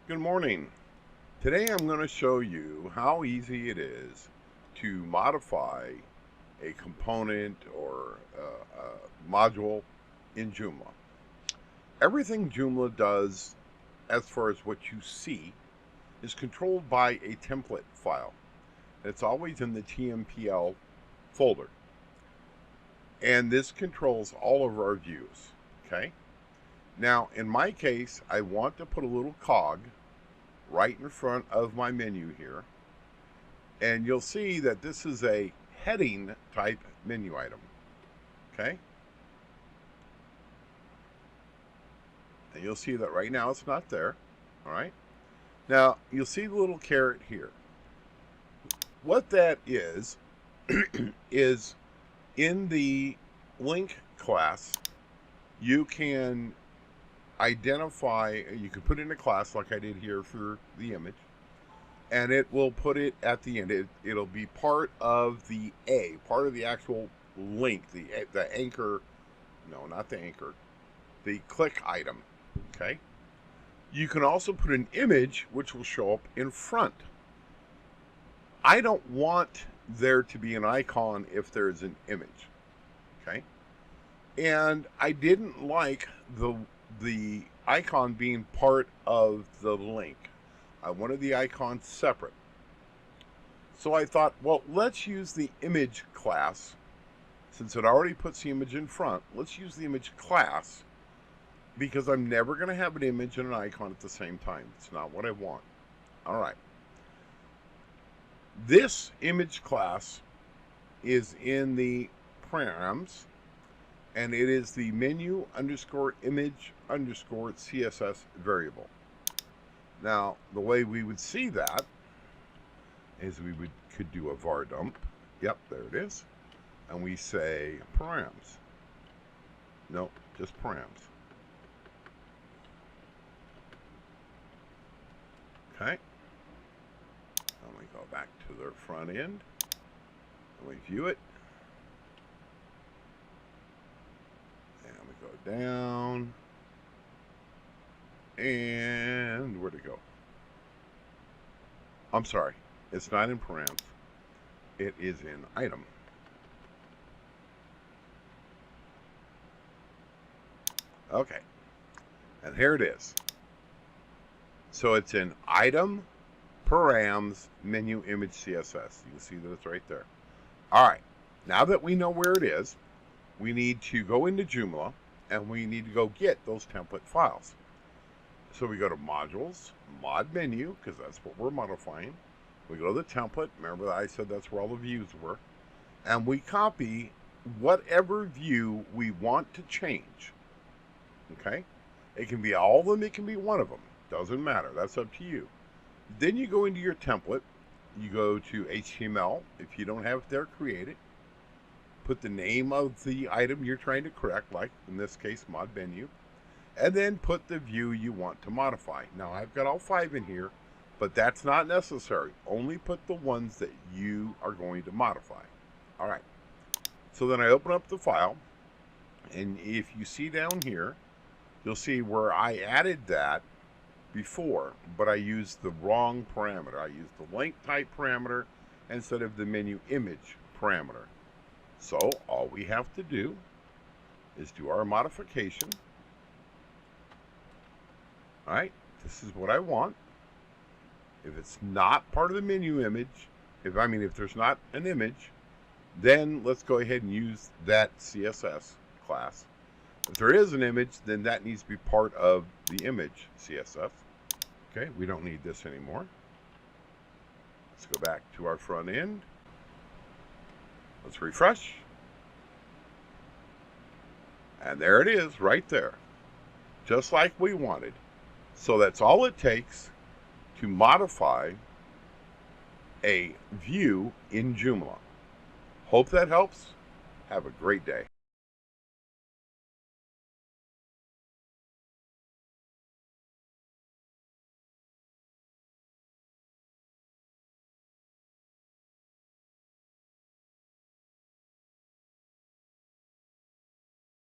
Good morning. Today I'm going to show you how easy it is to modify a component or a module in Joomla. Everything Joomla does, as far as what you see, is controlled by a template file. It's always in the TMPL folder. And this controls all of our views. Okay? Now, in my case, I want to put a little cog right in front of my menu here, and you'll see that this is a heading type menu item. Okay, and you'll see that right now it's not there. All right, now you'll see the little caret here. What that is is in the link class you can identify, you can put in a class like I did here for the image, and it will put it at the end. It'll be part of the part of the actual link, the anchor, no, not the anchor, the click item. Okay. You can also put an image which will show up in front. I don't want there to be an icon if there's an image. Okay. And I didn't like the icon being part of the link. I wanted the icon separate. So I thought, well, let's use the image class. Since it already puts the image in front, let's use the image class, because I'm never going to have an image and an icon at the same time. It's not what I want. All right. This image class is in the params, and it is the menu underscore image underscore CSS variable. Now, the way we would see that is we could do a var dump. Yep, there it is. And we say params. Nope, just params. Okay. And we go back to the front end. And we view it. And we go down. And where'd it go? I'm sorry. It's not in params. It is in item. Okay. And here it is. So it's in item, params, menu, image, CSS. You can see that it's right there. All right. Now that we know where it is, we need to go into Joomla and we need to go get those template files. So we go to modules, mod menu, because that's what we're modifying. We go to the template. Remember that I said that's where all the views were. And we copy whatever view we want to change. Okay? It can be all of them, it can be one of them. Doesn't matter. That's up to you. Then you go into your template. You go to HTML. If you don't have it there, create it. Put the name of the item you're trying to correct, like in this case, mod menu. And then put the view you want to modify. Now, I've got all 5 in here, but that's not necessary. Only put the ones that you are going to modify. All right. So then I open up the file, and if you see down here, you'll see where I added that before, but I used the wrong parameter. I used the link type parameter instead of the menu image parameter. So all we have to do is do our modification. All right, this is what I want. If it's not part of the menu image, if there's not an image, then let's go ahead and use that CSS class. If there is an image, then that needs to be part of the image CSS. Okay, we don't need this anymore. Let's go back to our front end. Let's refresh. And there it is, right there. Just like we wanted. So that's all it takes to modify a view in Joomla. Hope that helps. Have a great day.